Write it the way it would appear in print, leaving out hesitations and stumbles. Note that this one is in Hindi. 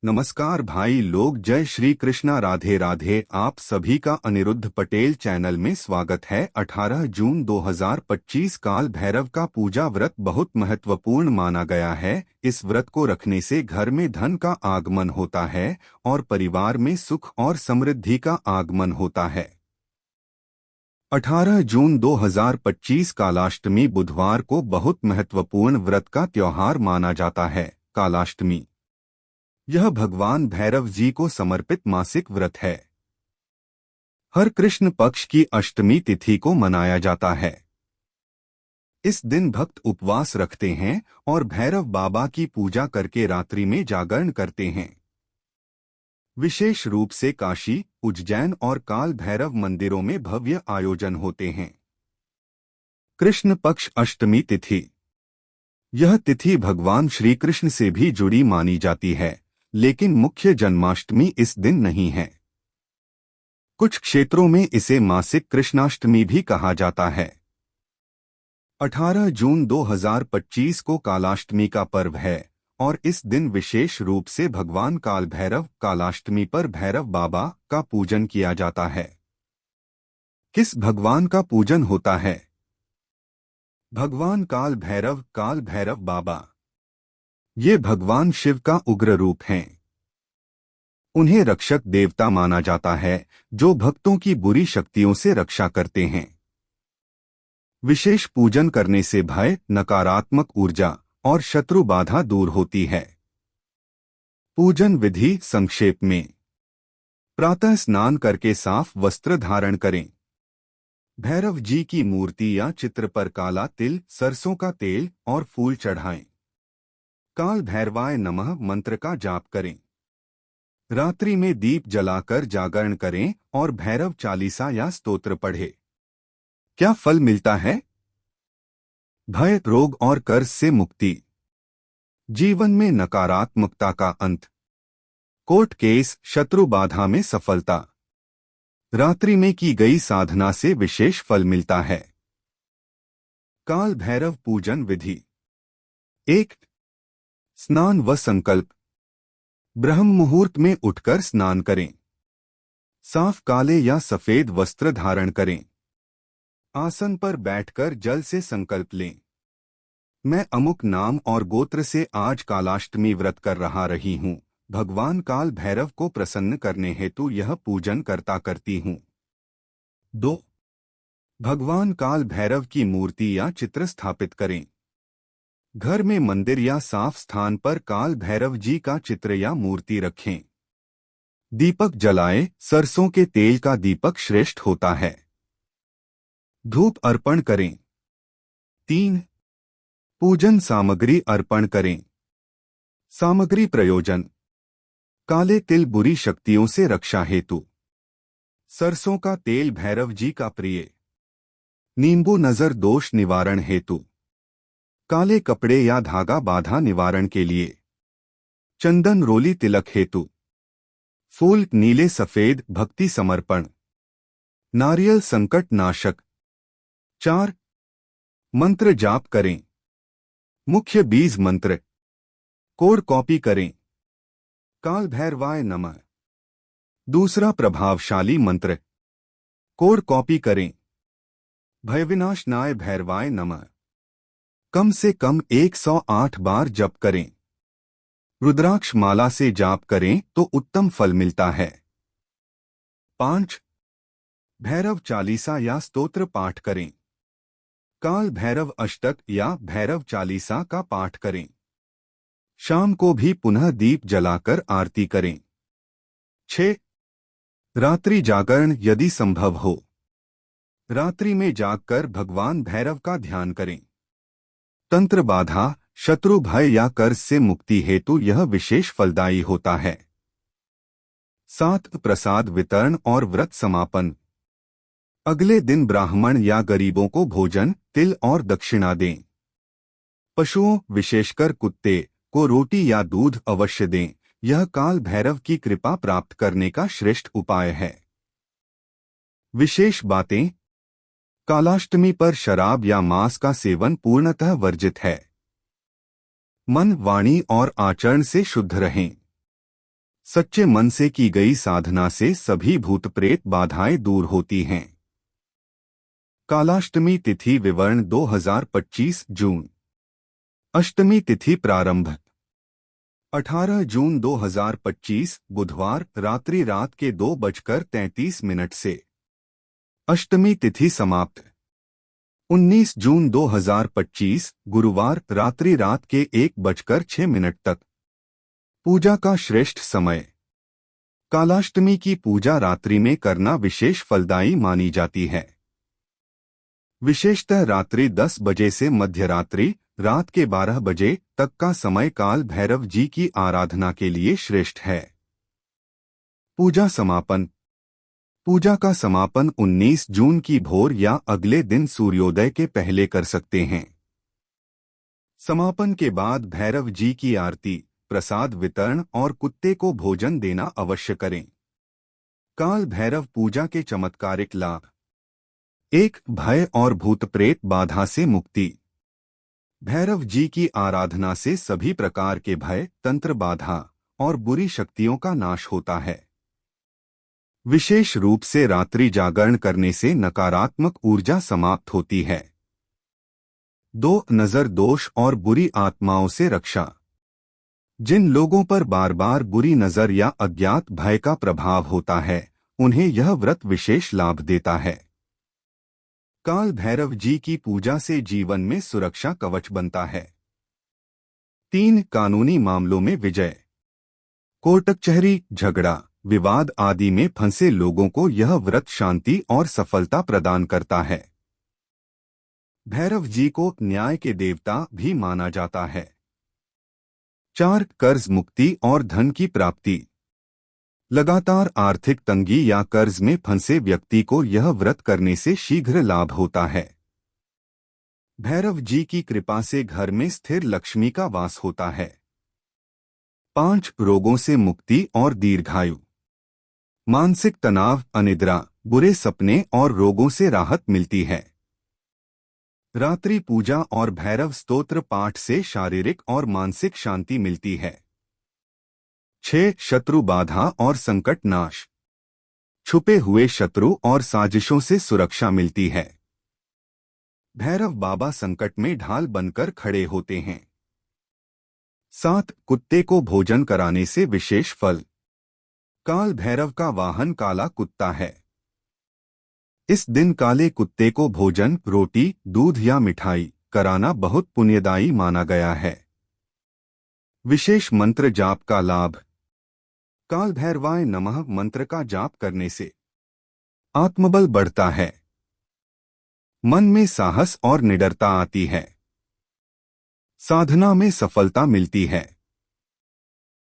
नमस्कार भाई लोग, जय श्री कृष्णा, राधे राधे। आप सभी का अनिरुद्ध पटेल चैनल में स्वागत है। 18 जून 2025 काल भैरव का पूजा व्रत बहुत महत्वपूर्ण माना गया है। इस व्रत को रखने से घर में धन का आगमन होता है और परिवार में सुख और समृद्धि का आगमन होता है। 18 जून 2025 कालाष्टमी बुधवार को बहुत महत्वपूर्ण व्रत का त्योहार माना जाता है। कालाष्टमी यह भगवान भैरव जी को समर्पित मासिक व्रत है। हर कृष्ण पक्ष की अष्टमी तिथि को मनाया जाता है। इस दिन भक्त उपवास रखते हैं और भैरव बाबा की पूजा करके रात्रि में जागरण करते हैं। विशेष रूप से काशी, उज्जैन और काल भैरव मंदिरों में भव्य आयोजन होते हैं। कृष्ण पक्ष अष्टमी तिथि यह तिथि भगवान श्री कृष्ण से भी जुड़ी मानी जाती है, लेकिन मुख्य जन्माष्टमी इस दिन नहीं है। कुछ क्षेत्रों में इसे मासिक कृष्णाष्टमी भी कहा जाता है। 18 जून 2025 को कालाष्टमी का पर्व है और इस दिन विशेष रूप से भगवान काल भैरव कालाष्टमी पर भैरव बाबा का पूजन किया जाता है। किस भगवान का पूजन होता है? भगवान काल भैरव बाबा ये भगवान शिव का उग्र रूप हैं। उन्हें रक्षक देवता माना जाता है जो भक्तों की बुरी शक्तियों से रक्षा करते हैं। विशेष पूजन करने से भय, नकारात्मक ऊर्जा और शत्रु बाधा दूर होती है। पूजन विधि संक्षेप में। प्रातः स्नान करके साफ वस्त्र धारण करें। भैरव जी की मूर्ति या चित्र पर काला तिल, सरसों का तेल और फूल चढ़ाएं। काल भैरवाय नमः मंत्र का जाप करें। रात्रि में दीप जलाकर जागरण करें और भैरव चालीसा या स्तोत्र पढ़ें। क्या फल मिलता है? भय, रोग और कर्ज से मुक्ति, जीवन में नकारात्मकता का अंत, कोर्ट केस, शत्रु बाधा में सफलता। रात्रि में की गई साधना से विशेष फल मिलता है। काल भैरव पूजन विधि। 1. स्नान व संकल्प। ब्रह्म मुहूर्त में उठकर स्नान करें। साफ काले या सफेद वस्त्र धारण करें। आसन पर बैठकर जल से संकल्प लें। मैं अमुक नाम और गोत्र से आज कालाष्टमी व्रत कर रही हूँ। भगवान काल भैरव को प्रसन्न करने हेतु यह पूजन करती हूँ। 2. भगवान काल भैरव की मूर्ति या चित्र स्थापित करें। घर में मंदिर या साफ स्थान पर काल भैरव जी का चित्र या मूर्ति रखें। दीपक जलाएं। सरसों के तेल का दीपक श्रेष्ठ होता है। धूप अर्पण करें। 3. पूजन सामग्री अर्पण करें। सामग्री प्रयोजन: काले तिल बुरी शक्तियों से रक्षा हेतु। सरसों का तेल भैरव जी का प्रिय। नींबू नजर दोष निवारण हेतु। काले कपड़े या धागा बाधा निवारण के लिए। चंदन रोली तिलक हेतु। फूल नीले सफेद भक्ति समर्पण। नारियल संकट नाशक। 4. मंत्र जाप करें। मुख्य बीज मंत्र कोड कॉपी करें। काल भैरवाय नमः। दूसरा प्रभावशाली मंत्र कोड कॉपी करें। भयविनाशनाय भैरवाय नमः। कम से कम 108 बार जप करें। रुद्राक्ष माला से जाप करें तो उत्तम फल मिलता है। 5. भैरव चालीसा या स्तोत्र पाठ करें। काल भैरव अष्टक या भैरव चालीसा का पाठ करें। शाम को भी पुनः दीप जलाकर आरती करें। 6. रात्रि जागरण यदि संभव हो। रात्रि में जागकर भगवान भैरव का ध्यान करें। तंत्र बाधा, शत्रु भय या कर्ज से मुक्ति हेतु यह विशेष फलदायी होता है। 7. प्रसाद वितरण और व्रत समापन। अगले दिन ब्राह्मण या गरीबों को भोजन, तिल और दक्षिणा दें। पशुओं, विशेषकर कुत्ते को रोटी या दूध अवश्य दें। यह काल भैरव की कृपा प्राप्त करने का श्रेष्ठ उपाय है। विशेष बातें: कालाष्टमी पर शराब या मांस का सेवन पूर्णतः वर्जित है। मन, वाणी और आचरण से शुद्ध रहें। सच्चे मन से की गई साधना से सभी भूत प्रेत बाधाएं दूर होती हैं। कालाष्टमी तिथि विवरण 2025 जून। अष्टमी तिथि प्रारंभ 18 जून 2025 बुधवार रात के 2:33 से। अष्टमी तिथि समाप्त 19 जून 2025 गुरुवार रात के 1:06 तक। पूजा का श्रेष्ठ समय। कालाष्टमी की पूजा रात्रि में करना विशेष फलदायी मानी जाती है। विशेषतः रात्रि 10 बजे से मध्यरात्रि रात के 12 बजे तक का समय काल भैरव जी की आराधना के लिए श्रेष्ठ है। पूजा समापन। पूजा का समापन 19 जून की भोर या अगले दिन सूर्योदय के पहले कर सकते हैं। समापन के बाद भैरव जी की आरती, प्रसाद वितरण और कुत्ते को भोजन देना अवश्य करें। काल भैरव पूजा के चमत्कारिक लाभ। 1. भय और भूत प्रेत बाधा से मुक्ति। भैरव जी की आराधना से सभी प्रकार के भय, तंत्र बाधा और बुरी शक्तियों का नाश होता है। विशेष रूप से रात्रि जागरण करने से नकारात्मक ऊर्जा समाप्त होती है। 2. नजर दोष और बुरी आत्माओं से रक्षा। जिन लोगों पर बार बार बुरी नजर या अज्ञात भय का प्रभाव होता है, उन्हें यह व्रत विशेष लाभ देता है। काल भैरव जी की पूजा से जीवन में सुरक्षा कवच बनता है। 3. कानूनी मामलों में विजय। कोर्ट कचहरी, झगड़ा, विवाद आदि में फंसे लोगों को यह व्रत शांति और सफलता प्रदान करता है। भैरव जी को न्याय के देवता भी माना जाता है। 4. कर्ज मुक्ति और धन की प्राप्ति। लगातार आर्थिक तंगी या कर्ज में फंसे व्यक्ति को यह व्रत करने से शीघ्र लाभ होता है। भैरव जी की कृपा से घर में स्थिर लक्ष्मी का वास होता है। 5. रोगों से मुक्ति और दीर्घायु। मानसिक तनाव, अनिद्रा, बुरे सपने और रोगों से राहत मिलती है। रात्रि पूजा और भैरव स्तोत्र पाठ से शारीरिक और मानसिक शांति मिलती है। 6. शत्रु बाधा और संकट नाश। छुपे हुए शत्रु और साजिशों से सुरक्षा मिलती है। भैरव बाबा संकट में ढाल बनकर खड़े होते हैं। 7. कुत्ते को भोजन कराने से विशेष फल। काल भैरव का वाहन काला कुत्ता है। इस दिन काले कुत्ते को भोजन, रोटी, दूध या मिठाई कराना बहुत पुण्यदायी माना गया है। विशेष मंत्र जाप का लाभ। काल भैरवाय नमः मंत्र का जाप करने से आत्मबल बढ़ता है, मन में साहस और निडरता आती है, साधना में सफलता मिलती है।